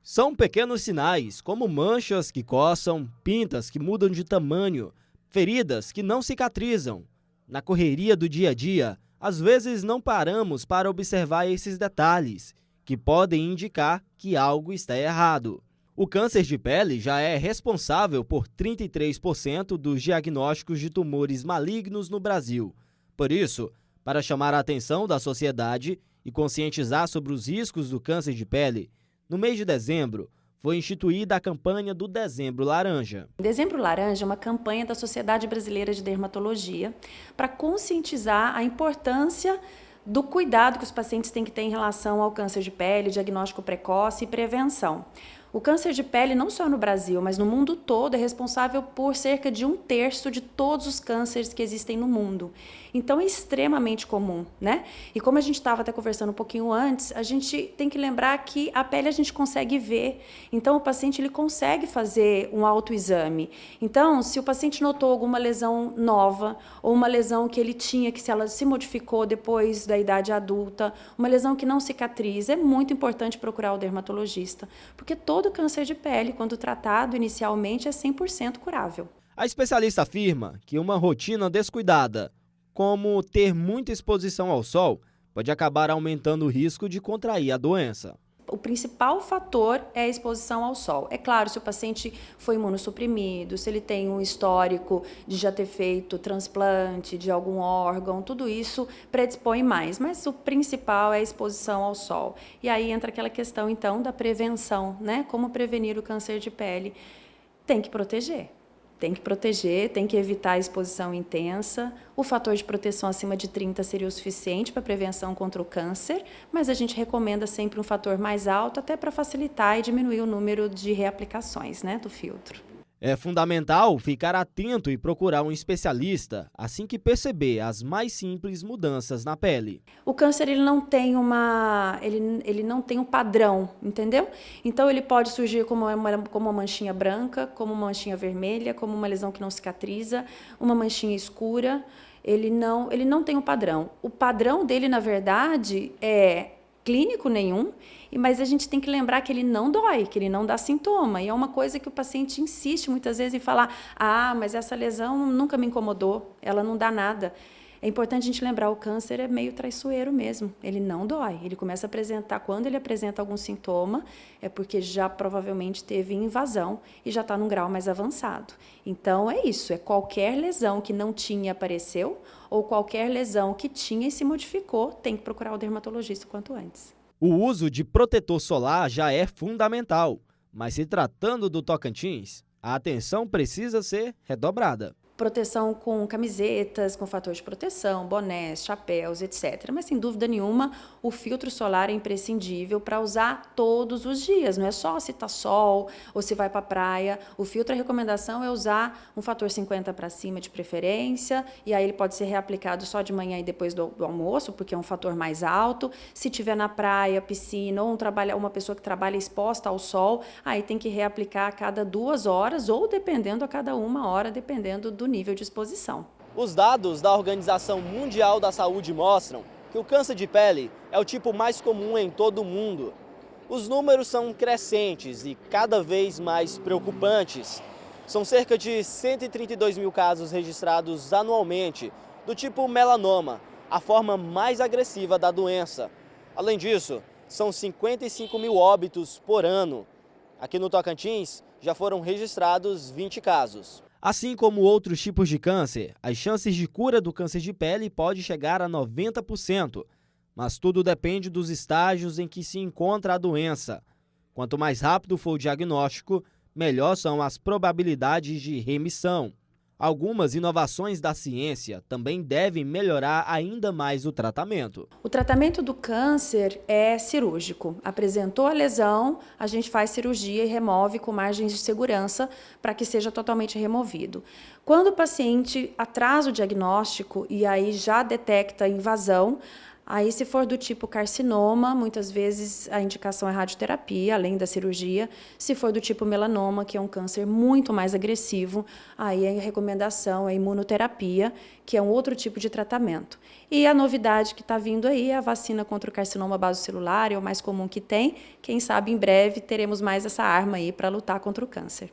São pequenos sinais, como manchas que coçam, pintas que mudam de tamanho, feridas que não cicatrizam. Na correria do dia a dia, às vezes não paramos para observar esses detalhes, que podem indicar que algo está errado. O câncer de pele já é responsável por 33% dos diagnósticos de tumores malignos no Brasil. Por isso, para chamar a atenção da sociedade e conscientizar sobre os riscos do câncer de pele, no mês de dezembro, foi instituída a campanha do Dezembro Laranja. Dezembro Laranja é uma campanha da Sociedade Brasileira de Dermatologia para conscientizar a importância do cuidado que os pacientes têm que ter em relação ao câncer de pele, diagnóstico precoce e prevenção. O câncer de pele, não só no Brasil, mas no mundo todo, é responsável por cerca de 1/3 de todos os cânceres que existem no mundo. Então, é extremamente comum, né? E como a gente estava até conversando um pouquinho antes, a gente tem que lembrar que a pele a gente consegue ver. Então, o paciente ele consegue fazer um autoexame. Então, se o paciente notou alguma lesão nova, ou uma lesão que ele tinha, que se ela se modificou depois da idade adulta, uma lesão que não cicatriza, é muito importante procurar o dermatologista, porque todo câncer de pele, quando tratado inicialmente, é 100% curável. A especialista afirma que uma rotina descuidada, como ter muita exposição ao sol, pode acabar aumentando o risco de contrair a doença. O principal fator é a exposição ao sol. É claro, se o paciente foi imunossuprimido, se ele tem um histórico de já ter feito transplante de algum órgão, tudo isso predispõe mais, mas o principal é a exposição ao sol. E aí entra aquela questão, então, da prevenção, né? Como prevenir o câncer de pele? Tem que proteger. Tem que proteger, tem que evitar a exposição intensa. O fator de proteção acima de 30 seria o suficiente para prevenção contra o câncer, mas a gente recomenda sempre um fator mais alto, até para facilitar e diminuir o número de reaplicações, né, do filtro. É fundamental ficar atento e procurar um especialista assim que perceber as mais simples mudanças na pele. O câncer ele não tem ele não tem um padrão, entendeu? Então ele pode surgir como uma manchinha branca, como uma manchinha vermelha, como uma lesão que não cicatriza, uma manchinha escura. Ele não tem um padrão. O padrão dele, na verdade, é clínico nenhum, mas a gente tem que lembrar que ele não dói, que ele não dá sintoma. E é uma coisa que o paciente insiste muitas vezes em falar: ah, mas essa lesão nunca me incomodou, ela não dá nada. É importante a gente lembrar, o câncer é meio traiçoeiro mesmo, ele não dói. Ele começa a apresentar, quando ele apresenta algum sintoma, é porque já provavelmente teve invasão e já está num grau mais avançado. Então é isso, é qualquer lesão que não tinha apareceu, ou qualquer lesão que tinha e se modificou, tem que procurar o dermatologista o quanto antes. O uso de protetor solar já é fundamental, mas se tratando do Tocantins, a atenção precisa ser redobrada. Proteção com camisetas, com fator de proteção, bonés, chapéus, etc. Mas, sem dúvida nenhuma, o filtro solar é imprescindível para usar todos os dias. Não é só se está sol ou se vai para a praia. O filtro, a recomendação é usar um fator 50 para cima de preferência, e aí ele pode ser reaplicado só de manhã e depois do almoço, porque é um fator mais alto. Se tiver na praia, piscina, ou uma pessoa que trabalha exposta ao sol, aí tem que reaplicar a cada 2 horas, ou dependendo a cada 1 hora, dependendo do nível de exposição. Os dados da Organização Mundial da Saúde mostram que o câncer de pele é o tipo mais comum em todo o mundo. Os números são crescentes e cada vez mais preocupantes. São cerca de 132 mil casos registrados anualmente do tipo melanoma, a forma mais agressiva da doença. Além disso, são 55 mil óbitos por ano. Aqui no Tocantins, já foram registrados 20 casos. Assim como outros tipos de câncer, as chances de cura do câncer de pele podem chegar a 90%, mas tudo depende dos estágios em que se encontra a doença. Quanto mais rápido for o diagnóstico, melhor são as probabilidades de remissão. Algumas inovações da ciência também devem melhorar ainda mais o tratamento. O tratamento do câncer é cirúrgico. Apresentou a lesão, a gente faz cirurgia e remove com margens de segurança para que seja totalmente removido. Quando o paciente atrasa o diagnóstico e aí já detecta invasão, Aí, se for do tipo carcinoma, muitas vezes a indicação é radioterapia, além da cirurgia. Se for do tipo melanoma, que é um câncer muito mais agressivo, aí a recomendação é imunoterapia, que é um outro tipo de tratamento. E a novidade que está vindo aí é a vacina contra o carcinoma basocelular, é o mais comum que tem. Quem sabe em breve teremos mais essa arma aí para lutar contra o câncer.